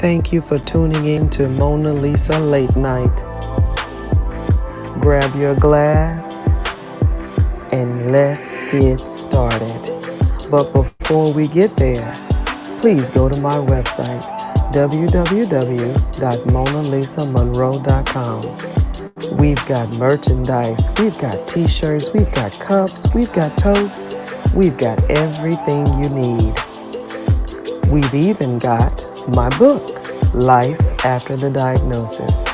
Thank you for tuning in to Mona Lisa Late Night. Grab your glass and let's get started. But before we get there, please go to my website, www.monalisamonroe.com. We've got merchandise, we've got t-shirts, we've got cups, we've got totes, we've got everything you need. We've even got my book, Life After the Diagnosis.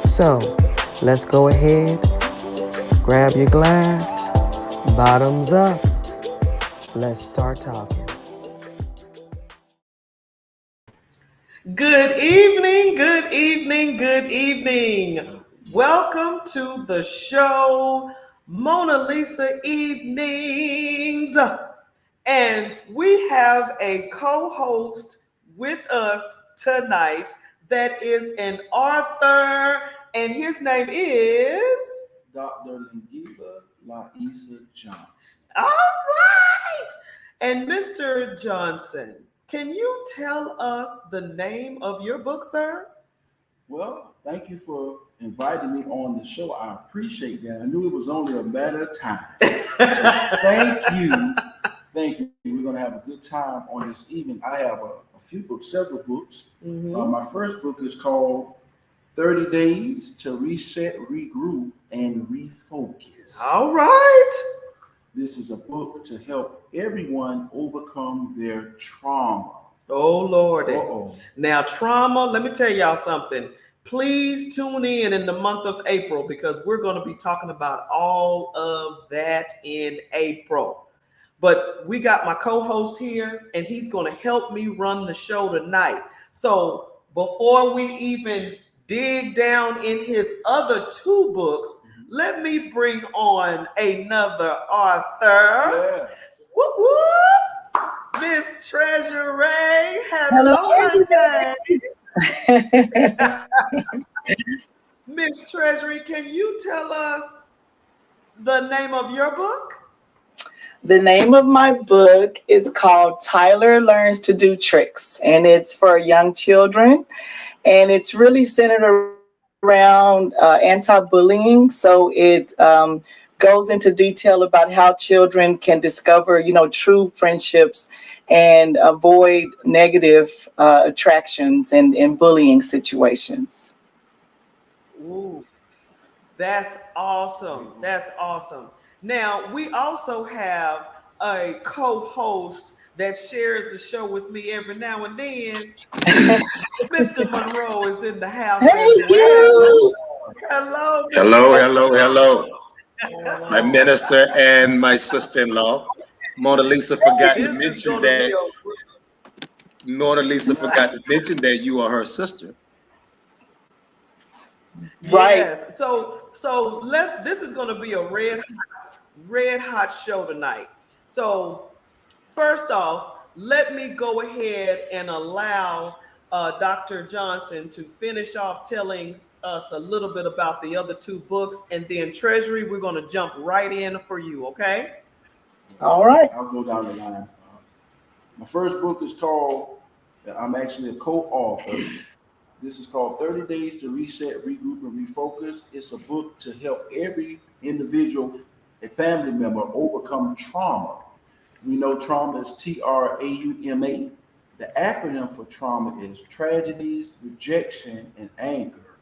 So, let's go ahead, grab your glass, bottoms up, let's start talking. Good evening, good evening, good evening. Welcome to the show, Mona Lisa Evenings. And we have a co-host with us tonight that is an author, and his name is Dr. Lengiba Laisa Johnson. All right. And Mr. Johnson, can you tell us the name of your book, sir? Well, thank you for inviting me on the show. I appreciate that. I knew it was only a matter of time. So thank you. Thank you. We're going to have a good time on this evening. I have a few books, several books. My first book is called 30 Days to Reset, Regroup, and Refocus. All right. This is a book to help everyone overcome their trauma. Oh, Lord. Uh-oh. Now, trauma, let me tell y'all something. Please tune in the month of April because we're going to be talking about all of that in April. But we got my co-host here, and he's going to help me run the show tonight. So before we even dig down in his other two books, let me bring on another author. Yeah. Whoop, whoop. Miss Treasure Ray. Hello, Miss Treasury, can you tell us the name of your book? The name of my book is called Tyler Learns to Do Tricks, and it's for young children, and it's really centered around anti-bullying. So it goes into detail about how children can discover, true friendships and avoid negative attractions and bullying situations. Ooh, that's awesome. That's awesome. Now, we also have a co-host that shares the show with me every now and then. Mr. Monroe is in the house as well. Hello, Mr. Hello. My minister and my sister-in-law. Mona Lisa forgot to mention that. Mona Lisa forgot to mention that you are her sister. Right. Yes. So this is going to be a red hot show tonight. So first off, let me go ahead and allow Dr. Johnson to finish off telling us a little bit about the other two books, and then Treasury, we're going to jump right in for you, okay? All right. I'll go down the line. My first book is called, I'm actually a co-author. This is called 30 Days to Reset, Regroup, and Refocus. It's a book to help every individual, a family member, overcome trauma. We know trauma is TRAUMA. The acronym for trauma is tragedies, rejection, and anger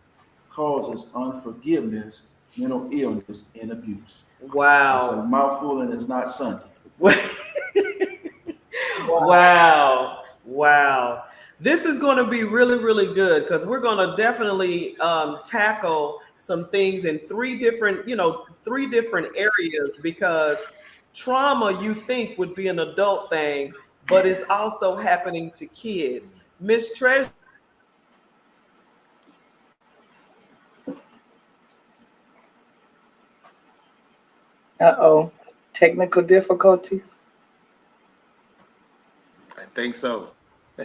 causes unforgiveness, mental illness, and abuse. Wow. It's a mouthful and it's not Sunday. Wow. This is going to be really, really good because we're going to definitely tackle some things in three different areas, because trauma you think would be an adult thing, but it's also happening to kids. Miss Treasure. Uh-oh. Technical difficulties. I think so. So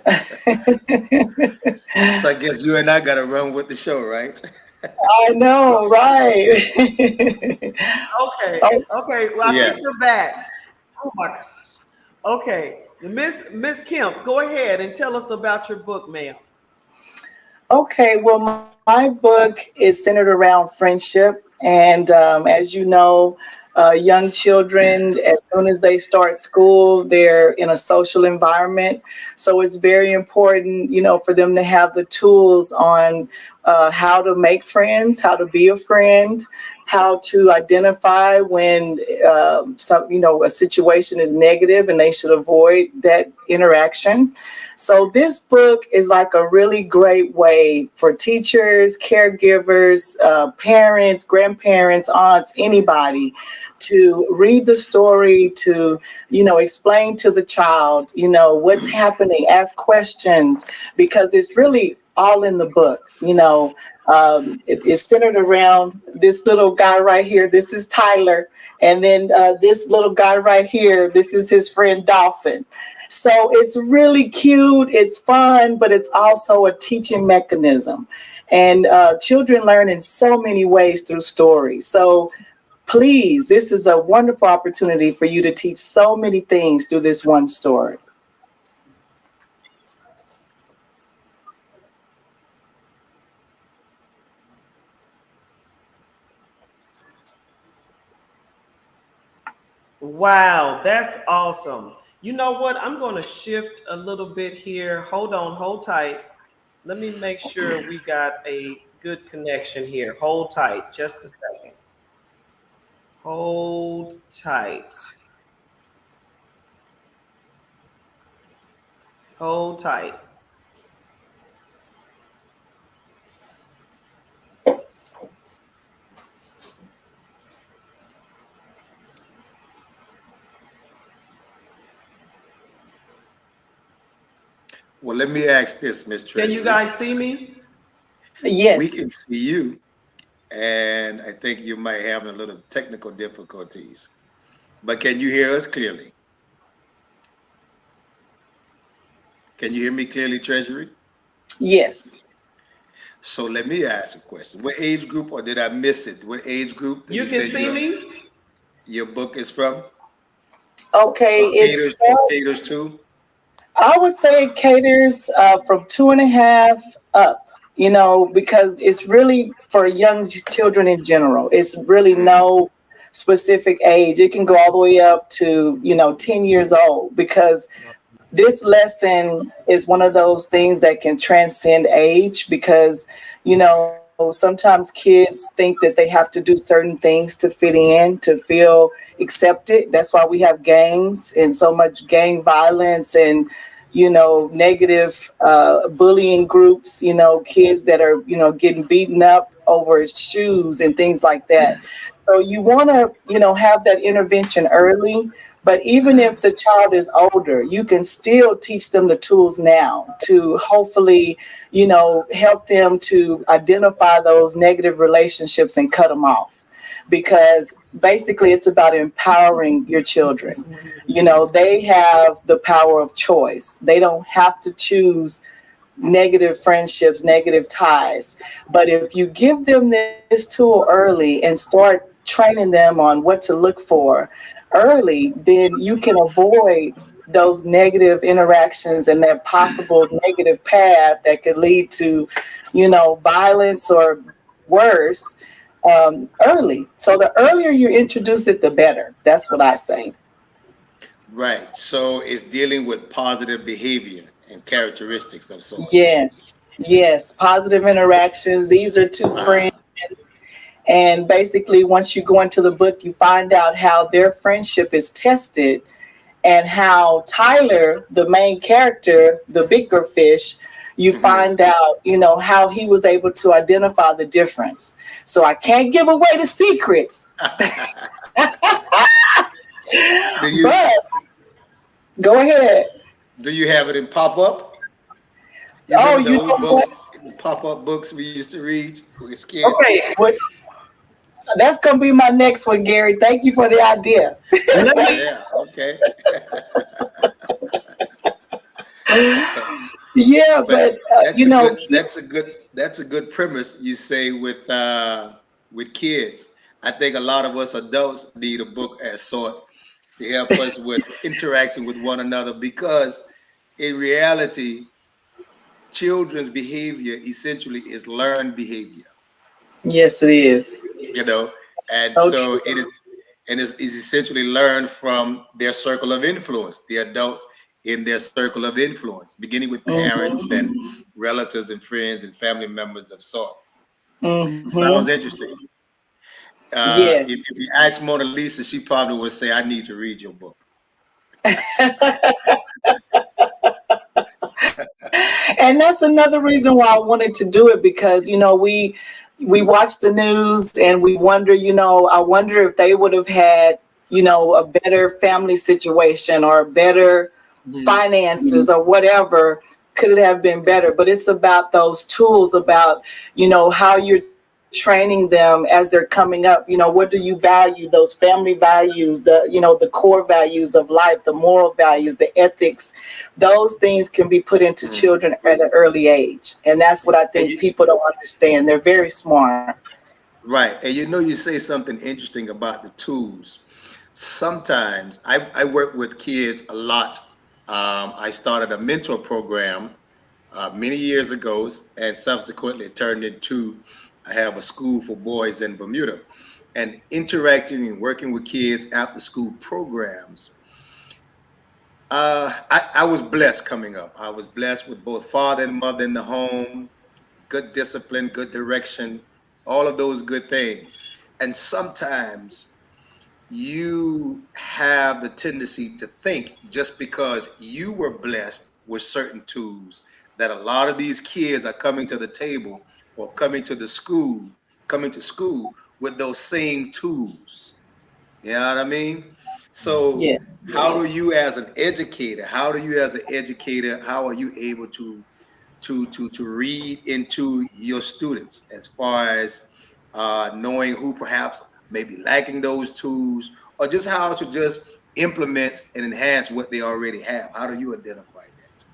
I guess you and I got to run with the show, right? I know, right? Okay. Well, I think you're back. Oh my gosh. Okay, Miss Kemp, go ahead and tell us about your book, ma'am. Okay, well, my book is centered around friendship. And as you know, young children, as soon as they start school, they're in a social environment. So it's very important, for them to have the tools on how to make friends, how to be a friend, how to identify when a situation is negative and they should avoid that interaction. So this book is like a really great way for teachers, caregivers, parents, grandparents, aunts, anybody to read the story, to, explain to the child, what's happening, ask questions, because it's really all in the book. It's centered around this little guy right here. This is Tyler. And then this little guy right here, this is his friend Dolphin. So it's really cute, it's fun, but it's also a teaching mechanism. And children learn in so many ways through stories. So please, this is a wonderful opportunity for you to teach so many things through this one story. Wow, that's awesome. You know what? I'm going to shift a little bit here. Hold on, hold tight. Let me make sure we got a good connection here. Hold tight just a second. Hold tight. Hold tight. Well, let me ask this, Miss Treasury. Can you guys see me? Yes. We can see you, and I think you might have a little technical difficulties. But can you hear us clearly? Can you hear me clearly, Treasury? Yes. So let me ask a question. What age group, or did I miss it? What age group? You can see me? Your book is from? Okay, Caters to? I would say it caters from 2.5 up, because it's really for young children in general. It's really no specific age. It can go all the way up to, 10 years old, because this lesson is one of those things that can transcend age, because, sometimes kids think that they have to do certain things to fit in, to feel accepted. That's why we have gangs and so much gang violence and, negative bullying groups, kids that are, getting beaten up over shoes and things like that. So you want to, have that intervention early. But even if the child is older, you can still teach them the tools now to hopefully, help them to identify those negative relationships and cut them off. Because basically it's about empowering your children. They have the power of choice. They don't have to choose negative friendships, negative ties. But if you give them this tool early and start training them on what to look for early, then you can avoid those negative interactions and that possible negative path that could lead to, violence or worse early. So the earlier you introduce it, the better. That's what I say. Right. So it's dealing with positive behavior and characteristics of sorts. Yes. Positive interactions. These are two friends. And basically, once you go into the book, you find out how their friendship is tested and how Tyler, the main character, the bigger fish, you find out, how he was able to identify the difference. So I can't give away the secrets. But go ahead. Do you have it in pop-up? Pop-up books we used to read with kids? Okay. That's going to be my next one, Gary. Thank you for the idea. Yeah, okay. Yeah, but that's a good premise you say with kids. I think a lot of us adults need a book as sort to help us with interacting with one another, because in reality, children's behavior essentially is learned behavior, Yes, it is. you know, and So so true. it is, and is essentially learned from their circle of influence, the adults in their circle of influence, beginning with parents Mm-hmm. and relatives and friends and family members of sort. Mm-hmm. Sounds interesting. Yes. If you ask Mona Lisa, she probably would say, "I need to read your book." And that's another reason why I wanted to do it, because we watch the news and we wonder, I wonder if they would have had, a better family situation or better Mhm. finances or whatever. Could it have been better? But it's about those tools, about how you're training them as they're coming up. What do you value? Those family values, the core values of life, the moral values, the ethics. Those things can be put into children at an early age, and that's what I And think people don't understand. They're very smart. right, and you say something interesting about the tools. Sometimes I work with kids a lot. I started a mentor program many years ago, and subsequently it turned into I have a school for boys in Bermuda. And interacting and working with kids after school programs, I was blessed coming up. I was blessed with both father and mother in the home, good discipline, good direction, all of those good things. And sometimes you have the tendency to think just because you were blessed with certain tools that a lot of these kids are coming to the table or coming to school with those same tools. You know what I mean? So Yeah. how do you as an educator, how are you able to read into your students as far as knowing who perhaps may be lacking those tools, or just how to just implement and enhance what they already have? How do you identify that?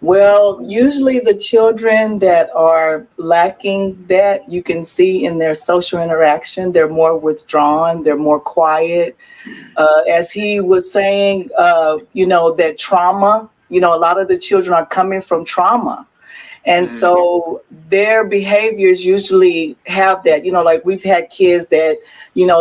Well, usually the children that are lacking that, you can see in their social interaction. They're more withdrawn, they're more quiet. As he was saying, that trauma, a lot of the children are coming from trauma. And Mhm. so their behaviors usually have that, like we've had kids that,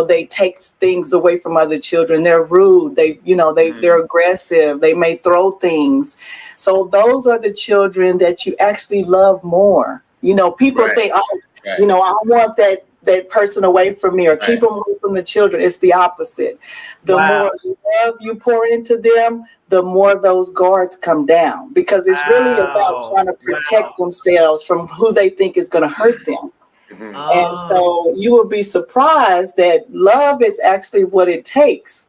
they take things away from other children. They're rude. They're Mhm. aggressive. They may throw things. So those are the children that you actually love more. People Right, think, oh, right, I want that person away from me, or keep right, them away from the children. It's the opposite. The Wow. more love you pour into them, the more those guards come down, because it's really about Wow. trying to Wow. protect themselves from who they think is going to hurt them. mhm, And Oh, so you will be surprised that love is actually what it takes,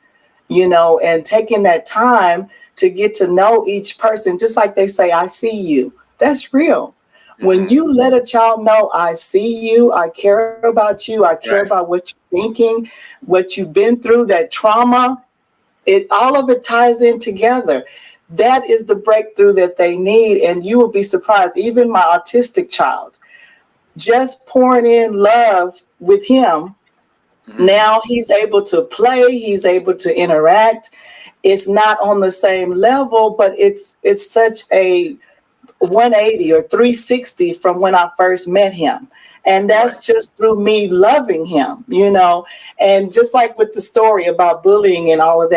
and taking that time to get to know each person, just like they say, I see you. That's real. When mhm, you let a child know, I see you, I care about you, I care right, about what you're thinking, what you've been through, that trauma, all of it ties in together. That is the breakthrough that they need. And you will be surprised, even my autistic child, just pouring in love with him, mhm, now he's able to play, he's able to interact. It's not on the same level, but it's such a 180 or 360 from when I first met him. And right. that's just through me loving him. And just like with the story about bullying and all of that.